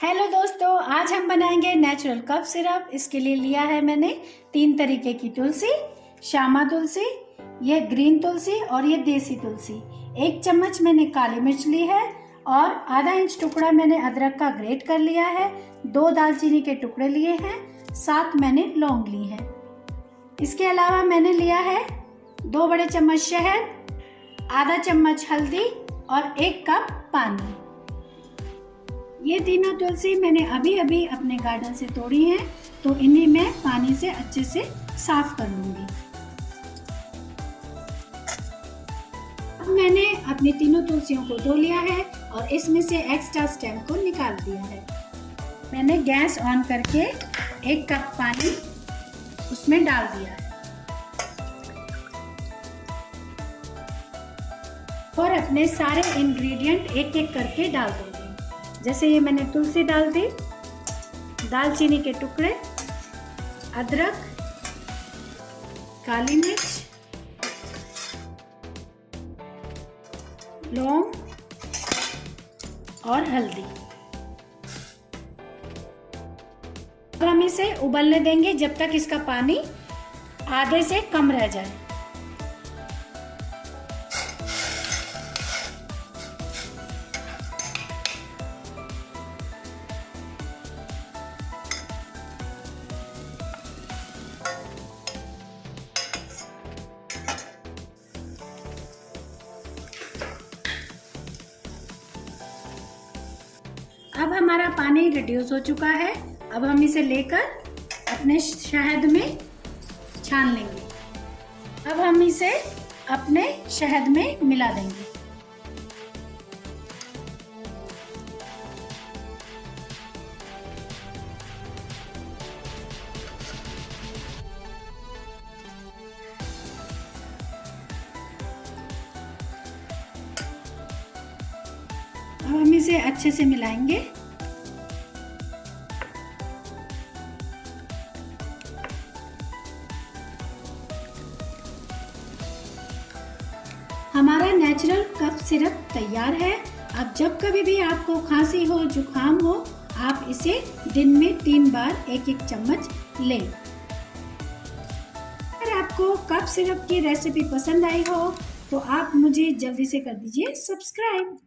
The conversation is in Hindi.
हेलो दोस्तों, आज हम बनाएंगे नेचुरल कफ सिरप। इसके लिए लिया है मैंने 3 तरीके की तुलसी, श्यामा तुलसी, ये ग्रीन तुलसी और ये देसी तुलसी। 1 चम्मच मैंने काली मिर्च ली है और आधा इंच टुकड़ा मैंने अदरक का ग्रेट कर लिया है। 2 दालचीनी के टुकड़े लिए हैं, 7 मैंने लौंग ली है। इसके अलावा मैंने लिया है 2 बड़े चम्मच शहद, आधा चम्मच हल्दी और 1 कप पानी। ये तीनों तुलसी मैंने अभी अभी अपने गार्डन से तोड़ी हैं, तो इन्हें मैं पानी से अच्छे से साफ कर लूंगी। अब मैंने अपनी तीनों तुलसियों को धो लिया है और इसमें से एक्स्ट्रा स्टेम को निकाल दिया है। मैंने गैस ऑन करके 1 कप पानी उसमें डाल दिया है और अपने सारे इंग्रेडिएंट एक एक करके डाल दूंगी। जैसे ये मैंने तुलसी डाल दी, दालचीनी के टुकड़े, अदरक, काली मिर्च, लौंग और हल्दी। अब हम इसे उबलने देंगे जब तक इसका पानी आधे से कम रह जाए। अब हमारा पानी रिड्यूस हो चुका है। अब हम इसे लेकर अपने शहद में छान लेंगे। अब हम इसे अपने शहद में मिला देंगे। अब हम इसे अच्छे से मिलाएंगे। हमारा नेचुरल कफ सिरप तैयार है। अब जब कभी भी आपको खांसी हो, जुकाम हो, आप इसे दिन में 3 बार 1-1 चम्मच लें। अगर आपको कफ सिरप की रेसिपी पसंद आई हो तो आप मुझे जल्दी से कर दीजिए सब्सक्राइब।